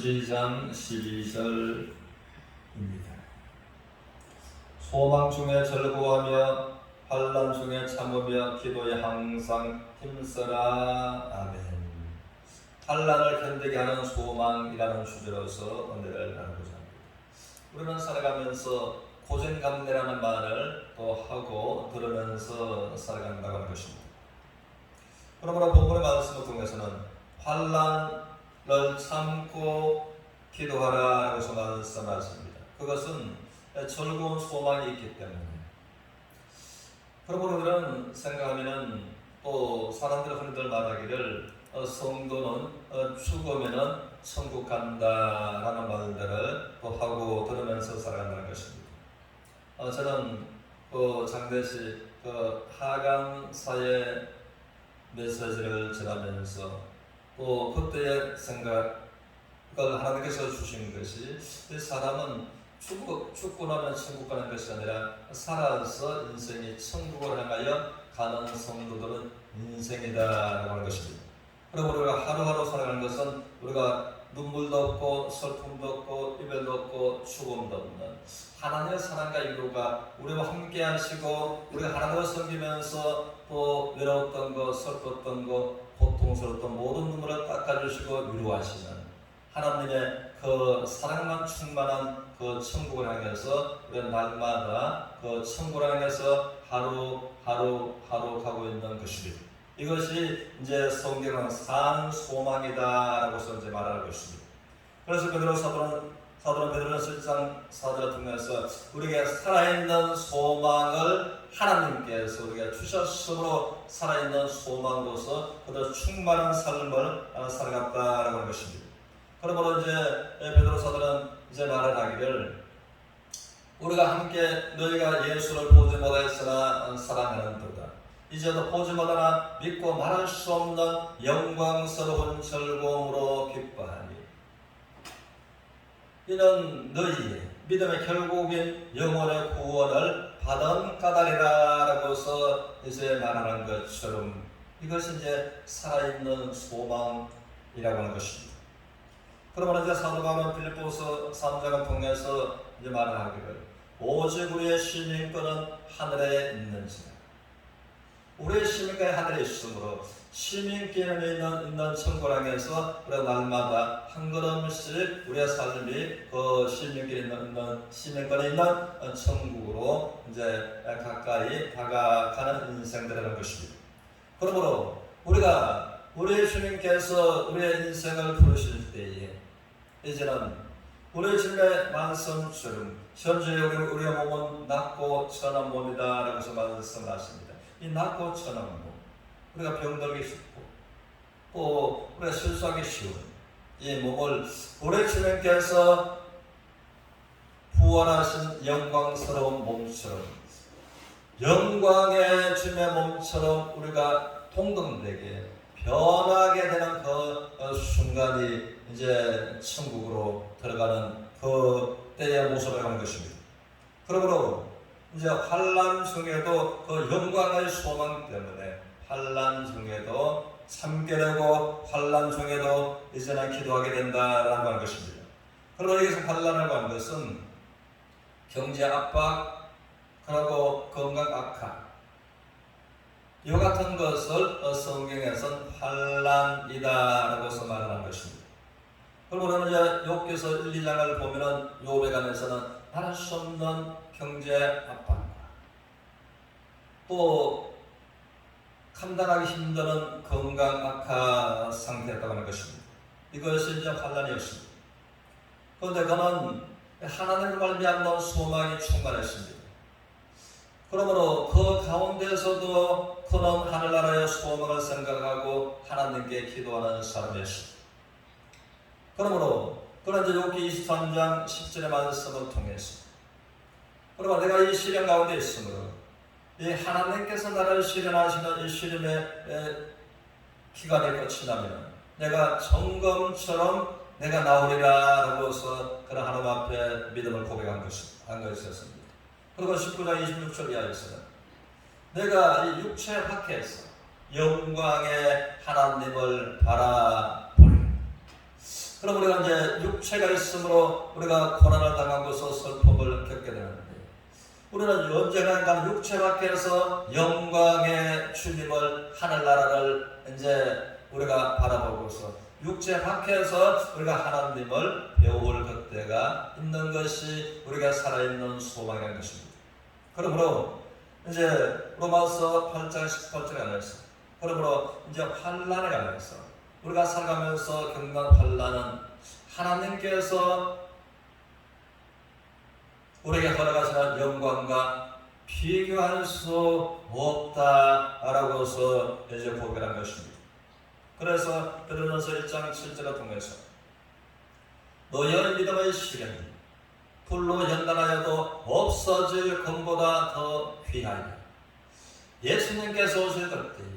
12장 12절입니다. 소망 중에 즐거워하며 환난 중에 참으며 기도에 항상 힘써라. 아멘. 환난을 견디게 하는 소망이라는 주제로서 오늘을 나누고자 합니다. 우리는 살아가면서 고생감래라는 말을 또 하고 들으면서 살아간다고 하는 것입니다. 그러므로 본문의 말씀을 통해서는 환난을 참고 기도하라 라고 말씀하십니다. 그것은 즐거운 소망이 있기 때문에. 그러므로 우리는 생각하면은 또 사람들 흔히들 말하기를 성도는 죽으면은 천국 간다라는 말들을 또 하고 들으면서 살아간다는 것입니다. 저는 그 장대시 하강사의 메시지를 전하면서 또 그때의 생각을 하나님께서 주신 것이 사람은 죽고 나면 천국 가는 것이 아니라 살아서 인생이 천국을 향하여 가는 성도들은 인생이다라고 하는 것입니다. 그리고 우리가 하루하루 살아가는 것은 우리가 눈물도 없고 슬픔도 없고 이별도 없고 죽음도 없는 하나님의 사랑과 위로가 우리와 함께 하시고 우리가 하나님을 섬기면서 또 외로웠던 것, 슬펐던 것, 고통스러웠던 모든 눈물을 닦아주시고 위로하시는 하나님의 그 사랑만 충만한 그 천국을 향해서 우리는 날마다 그 천국을 향해서 하루 가고 있는 것입니다. 이것이 이제 성경은 산 소망이다라고서 이제 말하는 것입니다. 그래서 베드로 사도는 베드로 7장 4절을 통해서 우리에게 살아있는 소망을 하나님께서 우리에게 주셨으므로 살아있는 소망으로서 그들 충만한 삶을 살아갔다라고 하는 것입니다. 그러므로 이제 베드로 사도는 이제 말을 하기를 우리가 함께 너희가 예수를 보지 못하였으나 사랑하는도다. 이제도 보지 못하나 믿고 말할 수 없는 영광스러운 즐거움으로 기뻐하니 이는 너희의 믿음의 결국인 영혼의 구원을 받은 까닭이라 라고서 이제 말하는 것처럼 이것이 이제 살아있는 소망이라고 하는 것입니다. 그러면 이제 사도 바울은 빌립보서 3장을 통해서 이제 말하기를 오직 우리의 시민권은 하늘에 있는지라. 우리의 시민권이 하늘에 있으므로 시민권이 있는 천국을 향해서 우리가 날마다 한 걸음씩 우리의 삶이 그 시민권이 있는 천국으로 이제 가까이 다가가는 인생들이라는 것입니다. 그러므로 우리의 주님께서 우리의 인생을 부르실 때에 이제는 우리의 주님의 말씀처럼 현재 우리의 몸은 낮고 천한 몸이다 라고 말씀하십니다. 이 낮고 천한 몸, 우리가 병들기 쉽고 또 우리가 실수하기 쉬운 이 몸을 우리 주님께서 부활하신 영광스러운 몸처럼 영광의 주님의 몸처럼 우리가 동등되게 변하게 되는 그 순간이 이제 천국으로 들어가는 그 때의 모습을 하는 것입니다. 그러므로 이제 환난 중에도 그 영광의 소망 때문에 환난 중에도 참게 되고 환난 중에도 이제는 기도하게 된다라고 하는 것입니다. 그러나 여기서 환난이라고 하는 것은 경제 압박, 그리고 건강 악화 이와 같은 것을 성경에서는 환난이다라고서 말하는 것입니다. 그러면 이제 욥기서 1, 2장을 보면은 욥에 관해서는 말할 수 없는 경제 압박과 또 감당하기 힘든 건강 악화 상태였다고 하는 것입니다. 이것이 이제 환난이었습니다. 그런데 그는 하나님을 말미암는 소망이 충만했습니다. 그러므로 그 가운데서도 그는 하늘나라의 소망을 생각하고 하나님께 기도하는 사람이었습니다. 그러므로 그는 이제 욥기 23장 10절의 말씀을 통해서 그러면 내가 이 시련 가운데 있으므로 이 하나님께서 나를 시련하시는 이 시련의 기간이 끝이 나면 내가 정금처럼 내가 나오리라 라고서 그런 하나님 앞에 믿음을 고백한 것이었습니다. 그리고 19장 26절 이하에서는 내가 이 육체 밖에서 영광의 하나님을 바라보리 그럼 우리가 이제 육체가 있으므로 우리가 고난을 당하고서 슬픔을 겪게 되는데, 우리는 언젠가 육체 밖에서 영광의 주님을, 하늘나라를 이제 우리가 바라보고서 육체 밖에서 우리가 하나님을 배울 그때가 있는 것이 우리가 살아있는 소망인 것입니다. 그러므로 이제 로마서 8장 18절에 관해서, 그러므로 이제 환난에 관해서 우리가 살아가면서 겪는 환난은 하나님께서 우리에게 허락하시는 영광과 비교할 수 없다라고서 이제 고백한 것입니다. 그래서 베드로전서 1장 7절을 통해서 너희의 믿음의 시련이 불로 연단하여도 없어질 것보다 더 귀하여 예수님께서 오실 그때에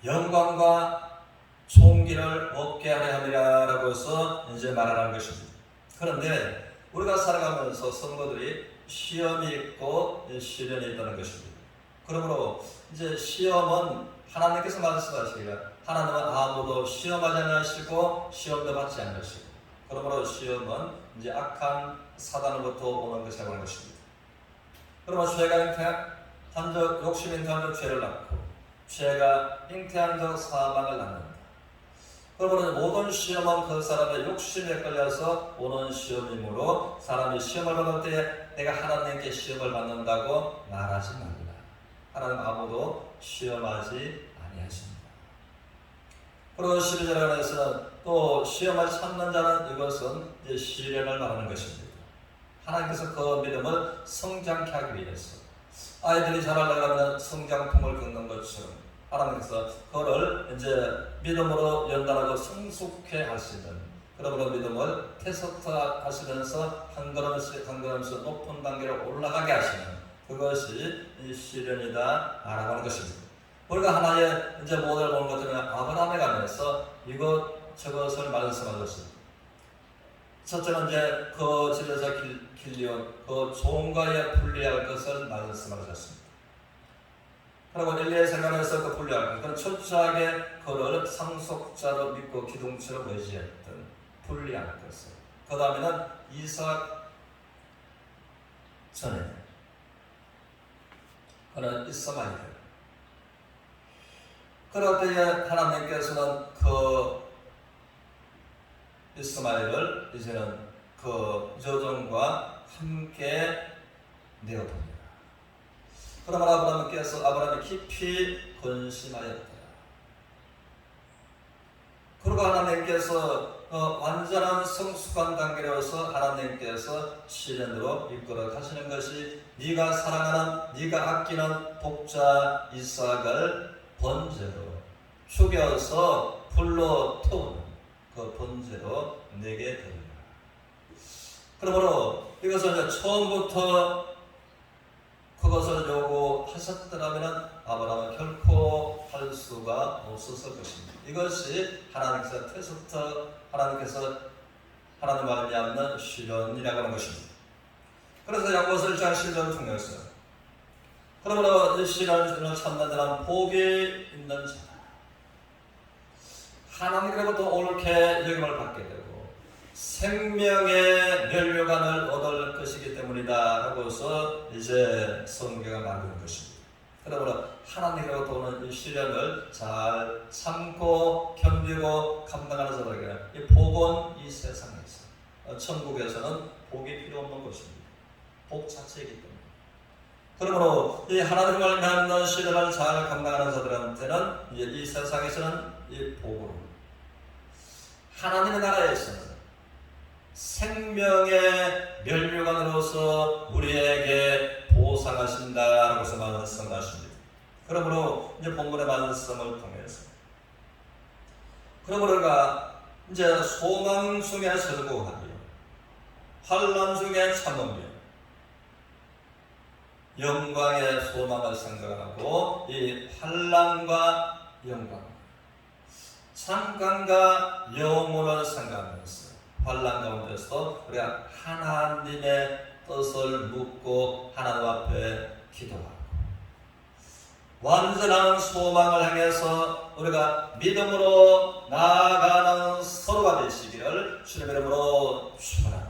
영광과 존귀를 얻게 하려 함이라고 해서 이제 말하는 것입니다. 그런데 우리가 살아가면서 성도들이 시험이 있고 시련이 있다는 것입니다. 그러므로 이제 시험은 하나님께서 말씀하시기를 하나님은 아무도 시험하지 않으시고 시험도 받지 않으시고, 그러므로 시험은 이제 악한 사단으로부터 오는 것이라고 하는 것입니다. 그러면 죄가 잉태한 적, 욕심이 잉태한 적 죄를 낳고, 죄가 잉태한 적 사망을 낳는다. 그러므로 모든 시험은 그 사람의 욕심에 끌려서 오는 시험이므로 사람이 시험을 받을 때 내가 하나님께 시험을 받는다고 말하지 말라. 하나님 아무도 시험하지 아니하십니다. 그리고 12절에서는 또 시험을 참는 자는 이것은 이제 시련을 말하는 것입니다. 하나님께서 그 믿음을 성장케 하기 위해서 아이들이 자라려면 성장통을 겪는 것처럼 하나님께서 그를 이제 믿음으로 연단하고 성숙해 하시는, 그러므로 믿음을 테스트 하시면서 한 걸음씩 한 걸음씩 높은 단계로 올라가게 하시는 그것이 이 시련이다 라고 하는 것입니다. 우리가 하나의 이제 모델을 보는 것들은 아브라함에 관해서 저것을 말씀하셨습니다. 첫째는 이제 그 집에서 길리온 그 종과에 분리할 것을 말씀하셨습니다. 그리고 엘리에셀에 관해서 그 분리할 것, 그건 철저하게 그를 상속자로 믿고 기둥처럼 의지했던 분리할 것을. 그 다음에는 이삭 전에 그는 이스마엘. 그럴 때에 하나님께서는 그 이스마엘을 이제는 그 여종과 함께 내어봅니다. 그러면 아브라함이 깊이 근심하였다. 그리고 하나님께서 완전한 성숙한 단계로서 하나님께서 시련으로 이끌어 가시는 것이 네가 사랑하는, 네가 아끼는 독자 이삭을 번제로 죽여서 불로 태우는 그 번제로 내게 드리라. 그러므로 이것을 이제 처음부터 그것을 요구하셨더라면 아브라함은 결코 할 수가 없었을 것입니다. 이것이 하나님께서 테스트, 하나님께서 하나님 말미암는 시련이라고 하는 것입니다. 그래서 야고보서 1장 10절을 통해서 그러므로 이 시련을 참는 자는 복이 있는 자다. 하나님으로부터 옳게 여김을 받게 되고 생명의 면류관을 얻을 것이기 때문이다 하고서 이제 성경을 만드는 것입니다. 그러므로 하나님으로부터 오는 이 시련을 잘 참고 견디고 감당하는 자들에게 이 복은 이 세상에서, 천국에서는 복이 필요 없는 것입니다. 복 자체이기 때문에. 그러므로 이 하나님을 만난 시련을 잘 감당하는 자들한테는 이제 이 세상에서는 이 복으로, 하나님의 나라에서는 생명의 면류관으로서 우리에게 보상하신다라고 해서 말씀하십니다. 그러므로 이제 본문의 말씀을 통해서 그러므로 우리가 이제 소망 중에 설구하며 환난 중에 참으며 영광의 소망을 생각하고 이 환난과 영광, 잠깐과 영원을 생각하면서 환난 가운데서 우리가 하나님의 뜻을 묻고 하나님 앞에 기도하고 완전한 소망을 향해서 우리가 믿음으로 나아가는 서로가 되시기를 주님의 이름으로 축원합니다.